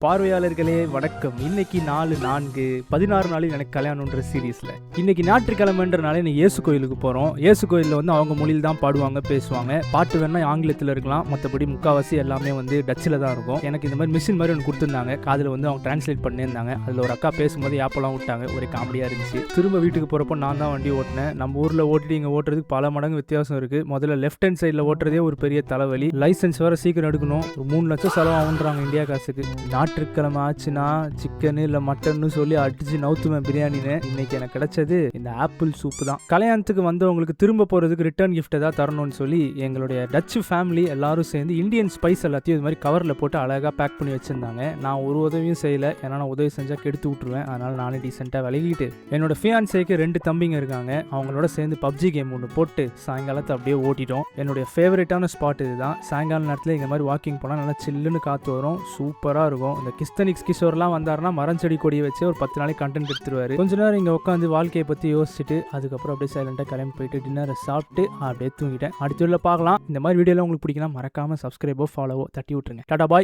பார்வையாளர்களே வணக்கம். இன்னைக்கு 4/4/16 நாளில் எனக்கு கல்யாணம்ன்ற சீரீஸ்ல இன்னைக்கு ஞாயிற்றுக்கிழமைன்றனால இன்னைக்கு இயேசு கோயிலுக்கு போறோம். இயேசு கோயிலில் வந்து அவங்க மொழியில் தான் பாடுவாங்க, பேசுவாங்க. பாட்டு வேணா ஆங்கிலத்தில் இருக்கலாம், மற்றபடி முக்கால்வாசி எல்லாமே வந்து டச்சில் தான் இருக்கும். எனக்கு இந்த மாதிரி மிஷின் மாதிரி ஒன்று கொடுத்துருந்தாங்க, காதில் வந்து அவங்க டிரான்ஸ்லேட் பண்ணியிருந்தாங்க. அதில் ஒரு அக்கா பேசும்போது ஆப்பெல்லாம் விட்டாங்க, ஒரு காமெடியாக இருந்துச்சு. திரும்ப வீட்டுக்கு போகிறப்போ நான் தான் வண்டி ஓட்டினேன். நம்ம ஊரில் ஓட்டிட்டு இங்கே ஓட்டுறதுக்கு பல மடங்கு வித்தியாசம் இருக்குது. முதல்ல லெஃப்ட் ஹேண்ட் சைடில் ஓட்டுறதே ஒரு பெரிய தலைவலி. லைசன்ஸ் வேறு சீக்கிரம் எடுக்கணும், ஒரு 3 லட்சம் செலவாகுன்றாங்க இந்தியா காசுக்கு. ஞாயிற்றுக்கிழமை ஆச்சுன்னா சிக்கனு இல்லை மட்டன்னு சொல்லி அடிச்சு நவுத்துவேன் பிரியாணின்னு. இன்னைக்கு எனக்கு கிடைச்சது இந்த ஆப்பிள் சூப்பு தான். கல்யாணத்துக்கு வந்தவங்களுக்கு திரும்ப போகிறதுக்கு ரிட்டர்ன் கிஃப்ட் ஏதாவது தரணும்னு சொல்லி எங்களுடைய டச்சு ஃபேமிலி எல்லாரும் சேர்ந்து இந்தியன் ஸ்பைஸ் எல்லாத்தையும் இது மாதிரி கவரில் போட்டு அழகாக பேக் பண்ணி வச்சுருந்தாங்க. நான் ஒரு உதவியும் செய்யலை, ஏன்னா நான் உதவி செஞ்சால் கெடுத்து விட்டுருவேன். அதனால் நானே டீசெண்டாக விலகிட்டு என்னோட ஃபியான்சேக்கு 2 தம்பிங்க இருக்காங்க, அவங்களோட சேர்ந்து பப்ஜி கேம் ஒன்று போட்டு சாயங்காலத்தை அப்படியே ஓட்டிட்டோம். என்னுடைய ஃபேவரட்டான ஸ்பாட் இதுதான். சாயங்கால நேரத்தில் இந்த மாதிரி வாக்கிங் போனால் நல்லா சில்லுன்னு காற்று வரும், சூப்பராக இருக்கும். இந்த கிஸ்தனிக்ஸ் கிஷோர்லாம் வந்தாருன்னா மரம் செடி கொடியை வச்சு ஒரு 10 நாளைக்கு கண்டென்ட் எடுத்துருவாரு. கொஞ்ச நேரம் இங்கே உட்காந்து வாழ்க்கையை பற்றி யோசிச்சுட்டு அதுக்கப்புறம் அப்படியே சைலண்டாக கிளம்பி போயிட்டு டின்னரை சாப்பிட்டு அப்படியே தூங்கிட்டேன். அடுத்த வீடியோவில் பார்க்கலாம். இந்த மாதிரி வீடியோலாம் உங்களுக்கு பிடிக்குன்னா மறக்காமல் சப்ஸ்கிரைபோ ஃபாலோவோ தட்டி விட்டுருங்க. டாடா பாய்.